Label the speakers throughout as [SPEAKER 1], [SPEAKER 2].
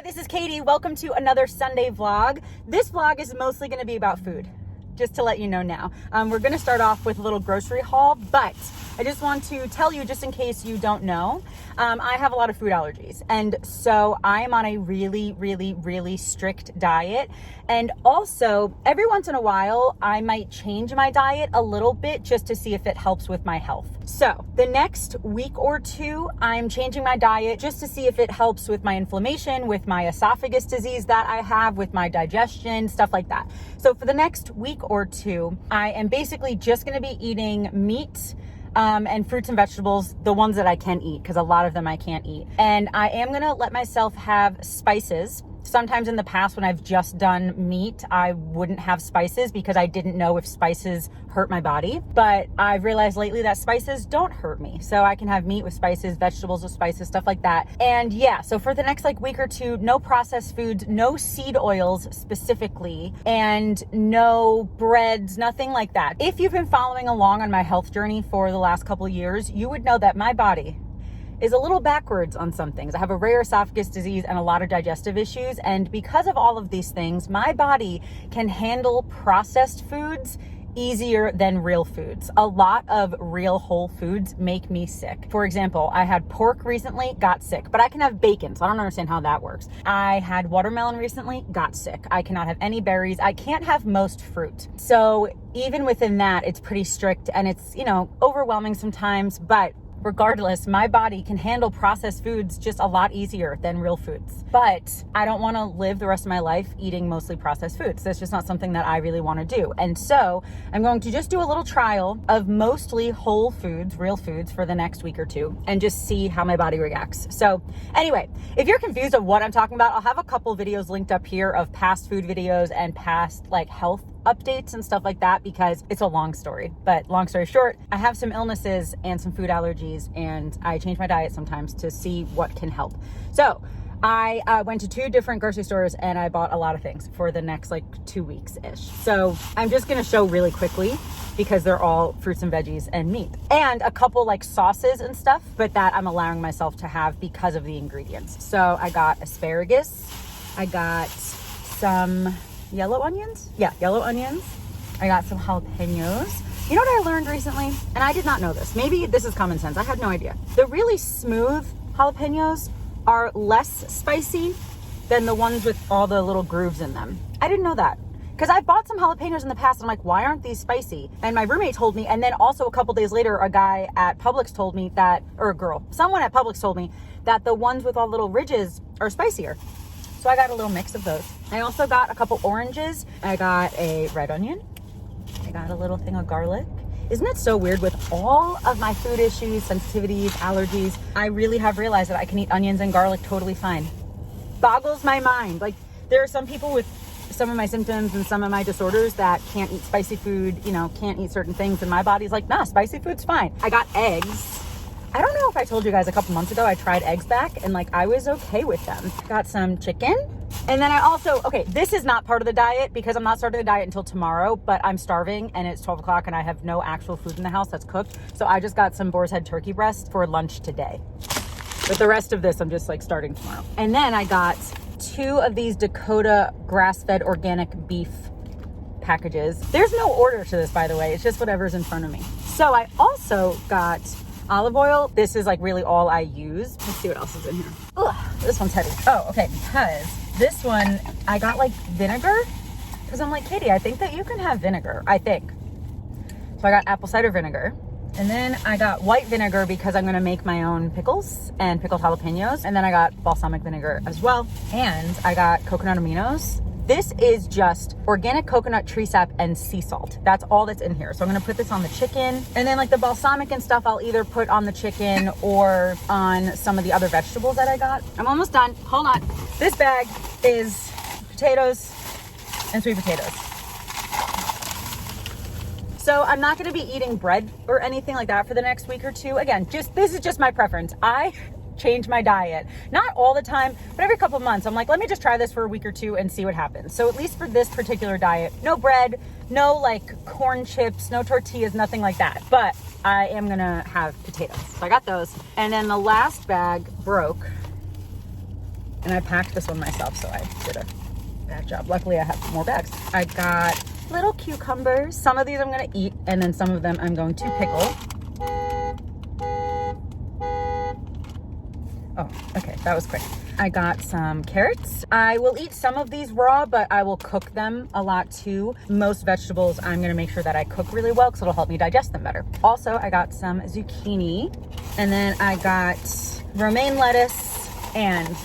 [SPEAKER 1] this is Katie. Welcome to another Sunday vlog. This vlog is mostly going to be about food, just to let you know now. We're going to start off with a little grocery haul, but I just want to tell you, just in case you don't know, I have a lot of food allergies. And so I am on a really strict diet. And also, every once in a while, I might change my diet a little bit just to see if it helps with my health. So the next week or two, I'm changing my diet just to see if it helps with my inflammation, with my esophagus disease that I have, with my digestion, stuff like that. So for the next week or two, I am basically just going to be eating meat, and fruits and vegetables, the ones that I can eat, because a lot of them I can't eat. And I am gonna let myself have spices. Sometimes in the past when I've just done meat, I wouldn't have spices because I didn't know if spices hurt my body. But I've realized lately that spices don't hurt me. So I can have meat with spices, vegetables with spices, stuff like that. And yeah, so for the next week or two, no processed foods, no seed oils specifically, and no breads, nothing like that. If you've been following along on my health journey for the last couple of years, you would know that my body is a little backwards on some things. I have a rare esophagus disease and a lot of digestive issues. And because of all of these things, my body can handle processed foods easier than real foods. A lot of real whole foods make me sick. For example, I had pork recently, got sick, but I can have bacon, so I don't understand how that works. I had watermelon recently, got sick. I cannot have any berries. I can't have most fruit. So even within that, it's pretty strict and it's, overwhelming sometimes, but regardless, my body can handle processed foods just a lot easier than real foods. But I don't want to live the rest of my life eating mostly processed foods. That's just not something that I really want to do. And so I'm going to just do a little trial of mostly whole foods, real foods, for the next week or two and just see how my body reacts. So anyway, if you're confused of what I'm talking about, I'll have a couple videos linked up here of past food videos and past health updates and stuff like that, because it's a long story. But long story short, I have some illnesses and some food allergies, and I change my diet sometimes to see what can help. So I went to 2 different grocery stores and I bought a lot of things for the next 2 weeks-ish. So I'm just going to show really quickly because they're all fruits and veggies and meat, and a couple sauces and stuff, but that I'm allowing myself to have because of the ingredients. So I got asparagus. I got some yellow onions. Yeah, yellow onions. I got some jalapenos. You know what I learned recently? And I did not know this. Maybe this is common sense. I had no idea. The really smooth jalapenos are less spicy than the ones with all the little grooves in them. I didn't know that. Because I bought some jalapenos in the past, and I'm like, why aren't these spicy? And my roommate told me, and then also a couple days later, a guy at Publix told me that, or a girl, someone at Publix told me that the ones with all little ridges are spicier. So I got a little mix of those. I also got a couple oranges. I got a red onion. I got a little thing of garlic. Isn't it so weird with all of my food issues, sensitivities, allergies? I really have realized that I can eat onions and garlic totally fine. Boggles my mind. There are some people with some of my symptoms and some of my disorders that can't eat spicy food, can't eat certain things. And my body's like, nah, spicy food's fine. I got eggs. I don't know if I told you guys a couple months ago, I tried eggs back and I was okay with them. Got some chicken. And then I also, this is not part of the diet because I'm not starting the diet until tomorrow, but I'm starving and it's 12 o'clock and I have no actual food in the house that's cooked. So I just got some boar's head turkey breast for lunch today. But the rest of this, I'm just starting tomorrow. And then I got 2 of these Dakota grass-fed organic beef packages. There's no order to this, by the way. It's just whatever's in front of me. So I also got olive oil. This is really all I use. Let's see what else is in here. Ugh, this one's heavy. Oh, okay, because this one, I got vinegar. Because I'm Katie, I think that you can have vinegar, I think. So I got apple cider vinegar. And then I got white vinegar because I'm gonna make my own pickles and pickled jalapenos. And then I got balsamic vinegar as well. And I got coconut aminos. This is just organic coconut tree sap and sea salt. That's all that's in here. So I'm gonna put this on the chicken. And then the balsamic and stuff, I'll either put on the chicken or on some of the other vegetables that I got. I'm almost done, hold on. This bag is potatoes and sweet potatoes. So I'm not gonna be eating bread or anything like that for the next week or two. Again, this is just my preference. I change my diet, not all the time, but every couple of months. I'm let me just try this for a week or two and see what happens. So at least for this particular diet, no bread, no corn chips, no tortillas, nothing like that. But I am gonna have potatoes. So I got those. And then the last bag broke. And I packed this one myself, so I did a bad job. Luckily, I have more bags. I got little cucumbers. Some of these I'm gonna eat, and then some of them I'm going to pickle. Oh, okay, that was quick. I got some carrots. I will eat some of these raw, but I will cook them a lot too. Most vegetables, I'm gonna make sure that I cook really well because it'll help me digest them better. Also, I got some zucchini, and then I got romaine lettuce and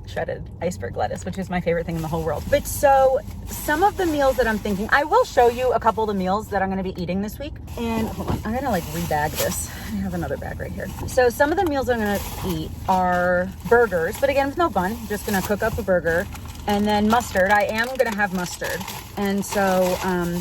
[SPEAKER 1] shredded iceberg lettuce, which is my favorite thing in the whole world. But so some of the meals that I'm thinking, I will show you a couple of the meals that I'm going to be eating this week. And hold on, I'm going to like rebag this. I have another bag right here. So some of the meals I'm going to eat are burgers, but again, with no bun. I'm just going to cook up a burger. And then mustard. I am going to have mustard. And so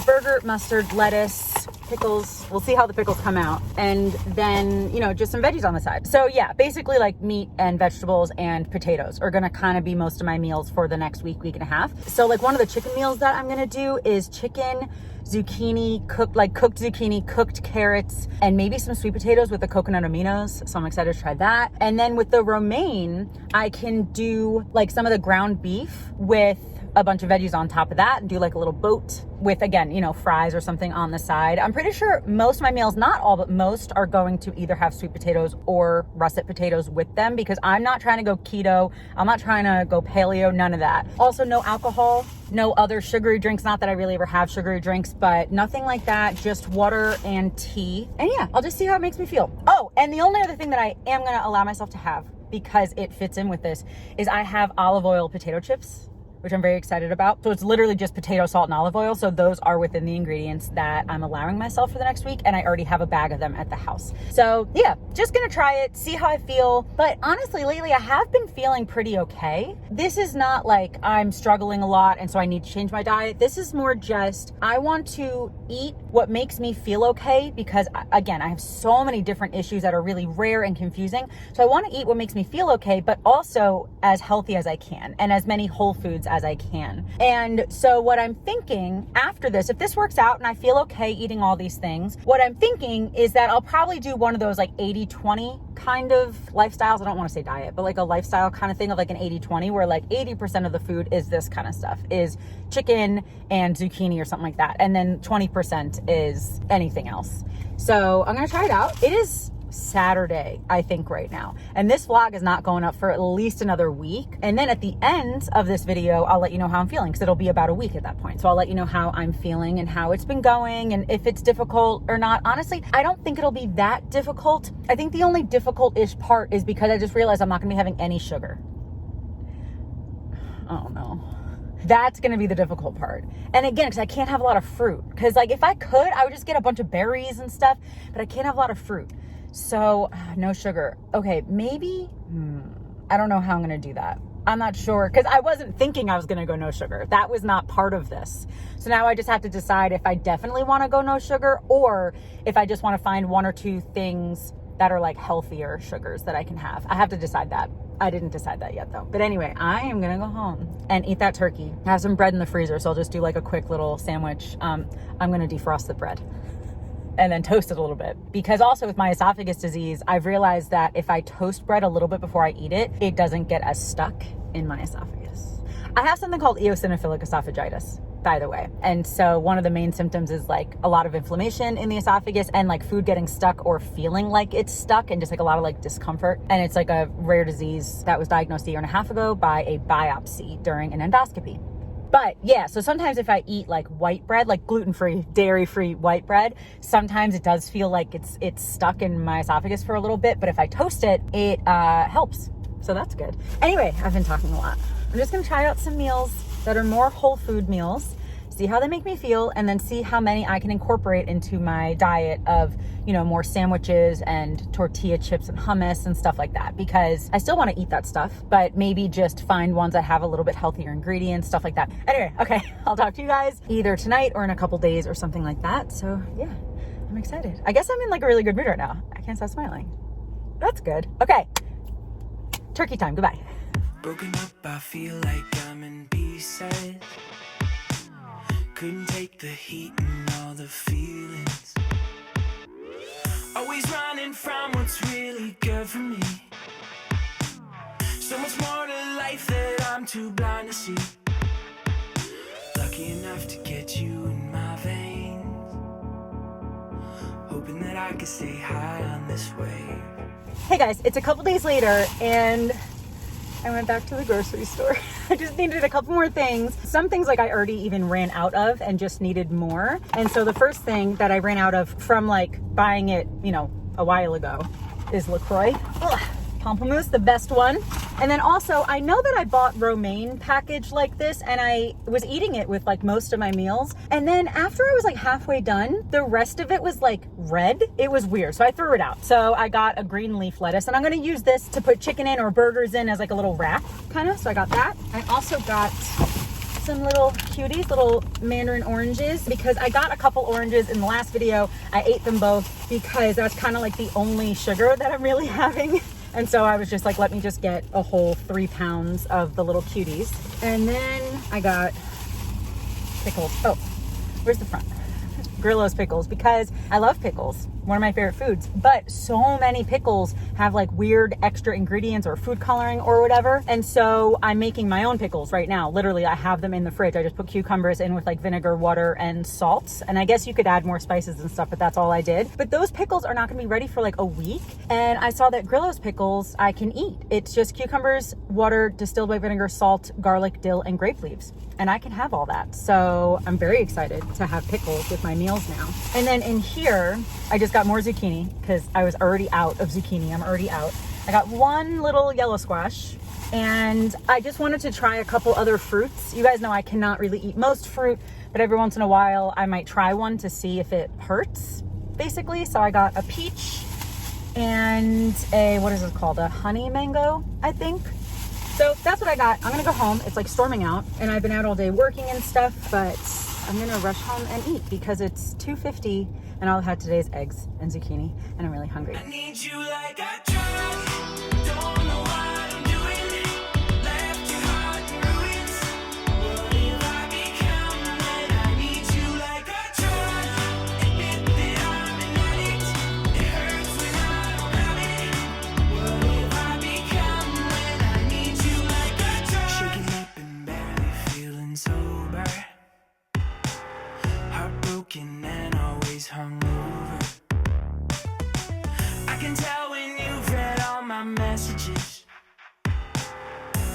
[SPEAKER 1] burger, mustard, lettuce, pickles. We'll see how the pickles come out. And then, you know, just some veggies on the side. So yeah, basically like meat and vegetables and potatoes are going to kind of be most of my meals for the next week, week and a half. So like one of the chicken meals that I'm going to do is chicken, zucchini, cooked zucchini, cooked carrots, and maybe some sweet potatoes with the coconut aminos. So I'm excited to try that. And then with the romaine, I can do like some of the ground beef with a bunch of veggies on top of that and do like a little boat with, again, you know, fries or something on the side. I'm pretty sure most of my meals, not all, but most are going to either have sweet potatoes or russet potatoes with them because I'm not trying to go keto. I'm not trying to go paleo, none of that. Also, no alcohol, no other sugary drinks. Not that I really ever have sugary drinks, but nothing like that. Just water and tea. And yeah, I'll just see how it makes me feel. Oh, and the only other thing that I am going to allow myself to have, because it fits in with this, is I have olive oil potato chips, which I'm very excited about. So it's literally just potato, salt, and olive oil. So those are within the ingredients that I'm allowing myself for the next week. And I already have a bag of them at the house. So yeah, just gonna try it, see how I feel. But honestly, lately I have been feeling pretty okay. This is not like I'm struggling a lot and so I need to change my diet. This is more just, I want to eat what makes me feel okay because again, I have so many different issues that are really rare and confusing. So I wanna eat what makes me feel okay, but also as healthy as I can and as many whole foods as I can. And so what I'm thinking after this, if this works out and I feel okay eating all these things, what I'm thinking is that I'll probably do one of those like 80-20 kind of lifestyles. I don't want to say diet, but like a lifestyle kind of thing of like an 80-20 where like 80% of the food is this kind of stuff, is chicken and zucchini or something like that. And then 20% is anything else. So I'm going to try it out. It is Saturday, I think, right now. And this vlog is not going up for at least another week. And then at the end of this video, I'll let you know how I'm feeling because it'll be about a week at that point. So I'll let you know how I'm feeling and how it's been going and if it's difficult or not. Honestly, I don't think it'll be that difficult. I think the only difficult-ish part is because I just realized I'm not going to be having any sugar. Oh no. That's going to be the difficult part. And again, because I can't have a lot of fruit. Because like if I could, I would just get a bunch of berries and stuff, but I can't have a lot of fruit. So no sugar. Okay, maybe, I don't know how I'm going to do that. I'm not sure because I wasn't thinking I was going to go no sugar. That was not part of this. So now I just have to decide if I definitely want to go no sugar or if I just want to find one or two things that are like healthier sugars that I can have. I have to decide that. I didn't decide that yet though. But anyway, I am going to go home and eat that turkey. I have some bread in the freezer, so I'll just do like a quick little sandwich. I'm going to defrost the bread and then toast it a little bit. Because also with my esophagus disease, I've realized that if I toast bread a little bit before I eat it, it doesn't get as stuck in my esophagus. I have something called eosinophilic esophagitis, by the way. And so one of the main symptoms is like a lot of inflammation in the esophagus and like food getting stuck or feeling like it's stuck and just like a lot of like discomfort. And it's like a rare disease that was diagnosed a year and a half ago by a biopsy during an endoscopy. But yeah, so sometimes if I eat like white bread, like gluten-free, dairy-free white bread, sometimes it does feel like it's stuck in my esophagus for a little bit. But if I toast it, it helps. So that's good. Anyway, I've been talking a lot. I'm just gonna try out some meals that are more whole food meals, see how they make me feel, and then see how many I can incorporate into my diet of, you know, more sandwiches and tortilla chips and hummus and stuff like that, because I still want to eat that stuff, but maybe just find ones that have a little bit healthier ingredients, stuff like that. Anyway, okay, I'll talk to you guys either tonight or in a couple days or something like that. So yeah, I'm excited. I guess I'm in like a really good mood right now. I can't stop smiling. That's good. Okay, turkey time. Goodbye.
[SPEAKER 2] Broken up, I feel like I'm in pieces. Couldn't take the heat and all the feelings. Always running from what's really good for me. too blind to see. Lucky enough to get you in my veins. Hoping that I can stay high on this wave.
[SPEAKER 1] Hey guys, it's a couple days later and I went back to the grocery store. I just needed a couple more things. Some things like I already even ran out of and just needed more. And so the first thing that I ran out of from like buying it, you know, a while ago is LaCroix. Ugh. Pamplemousse, the best one. And then also, I know that I bought romaine package like this and I was eating it with like most of my meals. And then after I was like halfway done, the rest of it was like red. It was weird. So I threw it out. So I got a green leaf lettuce and I'm going to use this to put chicken in or burgers in as like a little wrap kind of. So I got that. I also got some little cuties, little mandarin oranges, because I got a couple oranges in the last video. I ate them both because that's kind of like the only sugar that I'm really having. And so I was just like, let me just get a whole 3 pounds of the little cuties. And then I got pickles. Oh, where's the front? Grillo's pickles, because I love pickles. One of my favorite foods, but so many pickles have like weird extra ingredients or food coloring or whatever. And so I'm making my own pickles right now. Literally, I have them in the fridge. I just put cucumbers in with like vinegar, water, and salt. And I guess you could add more spices and stuff, but that's all I did. But those pickles are not gonna be ready for like a week. And I saw that Grillo's pickles I can eat. It's just cucumbers, water, distilled white vinegar, salt, garlic, dill, and grape leaves. And I can have all that. So I'm very excited to have pickles with my meals now. And then in here, I just got more zucchini because I was already out of zucchini. I'm already out. I got one little yellow squash and I just wanted to try a couple other fruits. You guys know I cannot really eat most fruit, but every once in a while I might try one to see if it hurts, basically. So I got a peach and a, what is it called? A honey mango, I think. So that's what I got. I'm gonna go home. It's like storming out and I've been out all day working and stuff, but I'm gonna rush home and eat because it's 2:50 and all I've had today is eggs and zucchini and I'm really hungry.
[SPEAKER 2] I need you like I tried. Don't know what I'm doing. Left your heart in ruins. What have I become when I need you like I tried? Admit that I'm an addict. It hurts when I don't have it. What have I become when I need you like I tried? Shaking up and barely feeling sober. Heartbroken and always hungover. I can tell when you've read all my messages.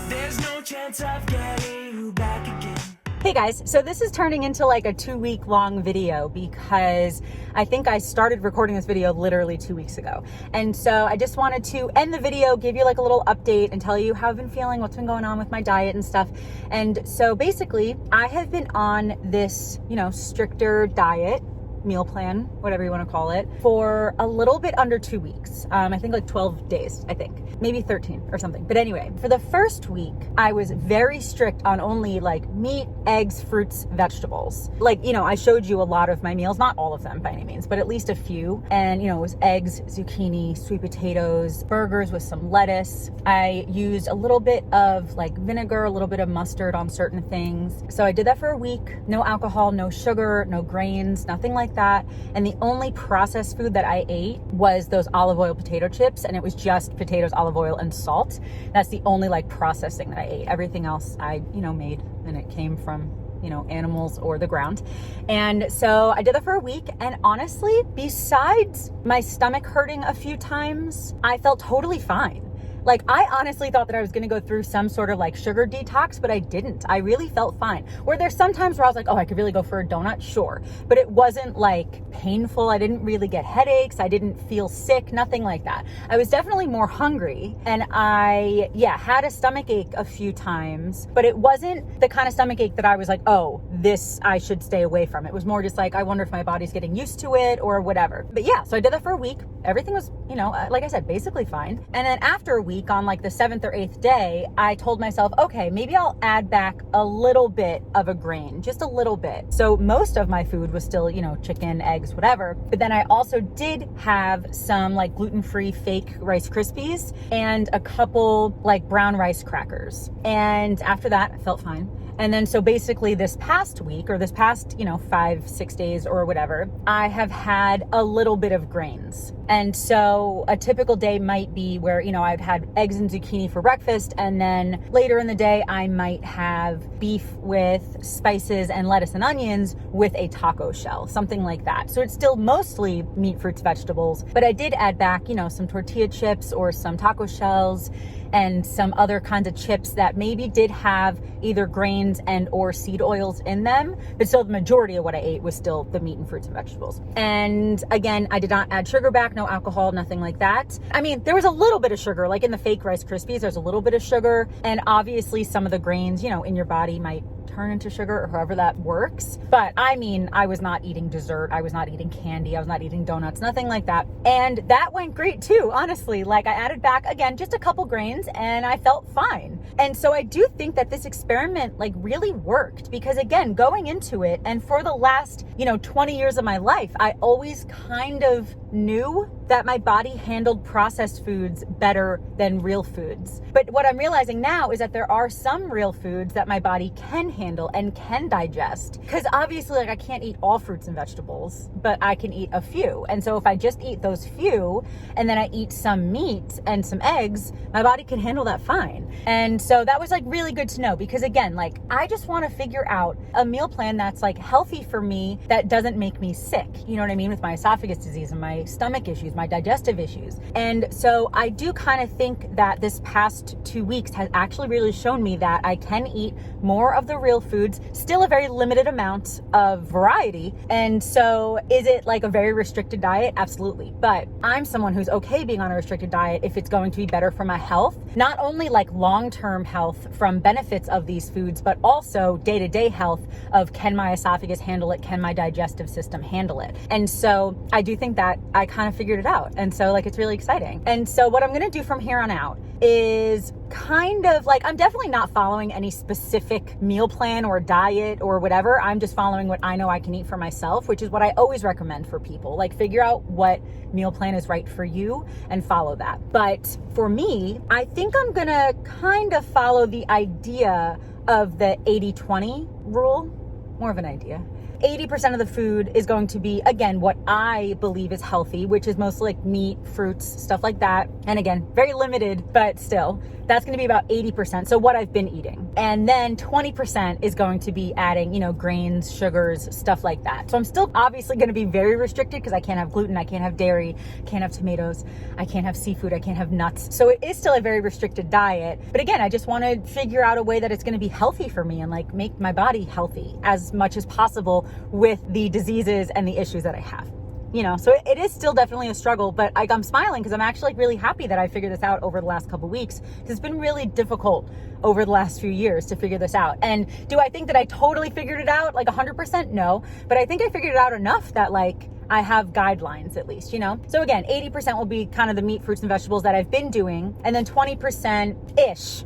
[SPEAKER 2] There's no chance of getting you back again.
[SPEAKER 1] Hey guys, so this is turning into like a 2-week long video because I think I started recording this video literally 2 weeks ago. And so I just wanted to end the video, give you like a little update and tell you how I've been feeling, what's been going on with my diet and stuff. And so basically I have been on this, you know, stricter diet, meal plan, whatever you want to call it, for a little bit under 2 weeks. I think like 12 days, I think. Maybe 13 or something. But anyway, for the first week, I was very strict on only like meat, eggs, fruits, vegetables. Like, you know, I showed you a lot of my meals, not all of them by any means, but at least a few. And, you know, it was eggs, zucchini, sweet potatoes, burgers with some lettuce. I used a little bit of like vinegar, a little bit of mustard on certain things. So I did that for a week. No alcohol, no sugar, no grains, nothing like that. And the only processed food that I ate was those olive oil potato chips. And it was just potatoes, olive oil, and salt. That's the only like processing that I ate. Everything else I, you know, made, and it came from, you know, animals or the ground. And so I did that for a week. And honestly, besides my stomach hurting a few times, I felt totally fine. Like, I honestly thought that I was going to go through some sort of like sugar detox, but I didn't. I really felt fine. Where there's some times where I was like, oh, I could really go for a donut. Sure. But it wasn't like painful. I didn't really get headaches. I didn't feel sick, nothing like that. I was definitely more hungry. And I, had a stomach ache a few times, but it wasn't the kind of stomach ache that I was like, oh, this I should stay away from. It was more just like, I wonder if my body's getting used to it or whatever. But yeah, so I did that for a week. Everything was, you know, like I said, basically fine. And then after a week, on like the 7th or 8th day, I told myself, okay, maybe I'll add back a little bit of a grain, just a little bit. So most of my food was still, you know, chicken, eggs, whatever. But then I also did have some like gluten-free fake Rice Krispies and a couple like brown rice crackers. And after that, I felt fine. And then so basically this past week or this past, you know, 5-6 days or whatever, I have had a little bit of grains. And so a typical day might be where, you know, I've had eggs and zucchini for breakfast, and then later in the day I might have beef with spices and lettuce and onions with a taco shell, something like that. So it's still mostly meat, fruits, vegetables, but I did add back, you know, some tortilla chips or some taco shells and some other kinds of chips that maybe did have either grains and or seed oils in them, but still the majority of what I ate was still the meat and fruits and vegetables. And again, I did not add sugar back, no alcohol, nothing like that. I mean, there was a little bit of sugar, like in the fake Rice Krispies, there's a little bit of sugar, and obviously some of the grains, you know, in your body might turn into sugar or however that works. But I mean, I was not eating dessert. I was not eating candy. I was not eating donuts, nothing like that. And that went great too, honestly. Like I added back, again, just a couple grains and I felt fine. And so I do think that this experiment like really worked, because again, going into it and for the last, you know, 20 years of my life, I always kind of knew that my body handled processed foods better than real foods. But what I'm realizing now is that there are some real foods that my body can handle and can digest. Because obviously, like I can't eat all fruits and vegetables, but I can eat a few. And so if I just eat those few and then I eat some meat and some eggs, my body can handle that fine. And so that was like really good to know, because again, like I just want to figure out a meal plan that's like healthy for me, that doesn't make me sick. You know what I mean? With my esophagus disease and my stomach issues, my digestive issues. And so I do kind of think that this past 2 weeks has actually really shown me that I can eat more of the real foods, still a very limited amount of variety. And so is it like a very restricted diet? Absolutely. But I'm someone who's okay being on a restricted diet if it's going to be better for my health, not only like long-term health from benefits of these foods, but also day-to-day health of, can my esophagus handle it? Can my digestive system handle it? And so I do think that I kind of figured it out. And so like, it's really exciting. And so what I'm going to do from here on out is kind of like, I'm definitely not following any specific meal plan or diet or whatever. I'm just following what I know I can eat for myself, which is what I always recommend for people. Like figure out what meal plan is right for you and follow that. But for me, I think I'm going to kind of follow the idea of the 80-20 rule, more of an idea. 80% of the food is going to be, again, what I believe is healthy, which is mostly like meat, fruits, stuff like that. And again, very limited, but still, that's going to be about 80%. So what I've been eating. And then 20% is going to be adding, you know, grains, sugars, stuff like that. So I'm still obviously going to be very restricted because I can't have gluten, I can't have dairy, can't have tomatoes, I can't have seafood, I can't have nuts. So it is still a very restricted diet. But again, I just want to figure out a way that it's going to be healthy for me and like make my body healthy as much as possible with the diseases and the issues that I have. You know, so it is still definitely a struggle, but like I'm smiling because I'm actually like really happy that I figured this out over the last couple of weeks. It's been really difficult over the last few years to figure this out. And do I think that I totally figured it out like 100%? No, but I think I figured it out enough that like I have guidelines at least, you know? So again, 80% will be kind of the meat, fruits, and vegetables that I've been doing. And then 20%-ish.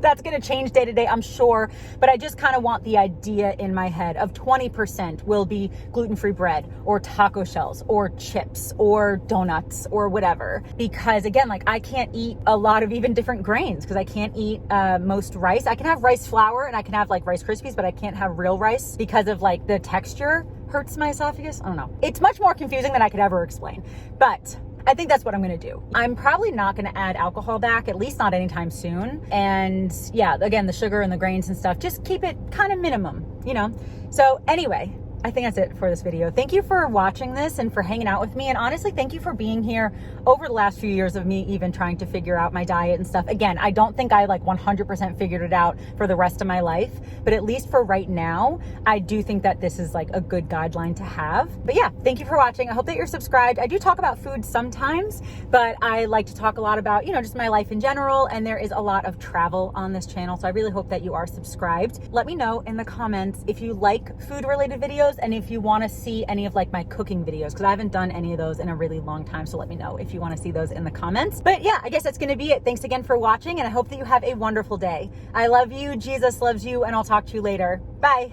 [SPEAKER 1] That's going to change day to day, I'm sure. But I just kind of want the idea in my head of 20% will be gluten-free bread or taco shells or chips or donuts or whatever. Because again, like I can't eat a lot of even different grains because I can't eat most rice. I can have rice flour and I can have like Rice Krispies, but I can't have real rice because of like the texture hurts my esophagus. I don't know. It's much more confusing than I could ever explain. But I think that's what I'm going to do. I'm probably not going to add alcohol back, at least not anytime soon. And yeah, again, the sugar and the grains and stuff, just keep it kind of minimum, you know? So anyway, I think that's it for this video. Thank you for watching this and for hanging out with me. And honestly, thank you for being here over the last few years of me even trying to figure out my diet and stuff. Again, I don't think I like 100% figured it out for the rest of my life, but at least for right now, I do think that this is like a good guideline to have. But yeah, thank you for watching. I hope that you're subscribed. I do talk about food sometimes, but I like to talk a lot about, you know, just my life in general. And there is a lot of travel on this channel. So I really hope that you are subscribed. Let me know in the comments if you like food related videos and if you want to see any of like my cooking videos, because I haven't done any of those in a really long time. So let me know if you want to see those in the comments. But yeah, I guess that's going to be it. Thanks again for watching, and I hope that you have a wonderful day. I love you, Jesus loves you, and I'll talk to you later. Bye.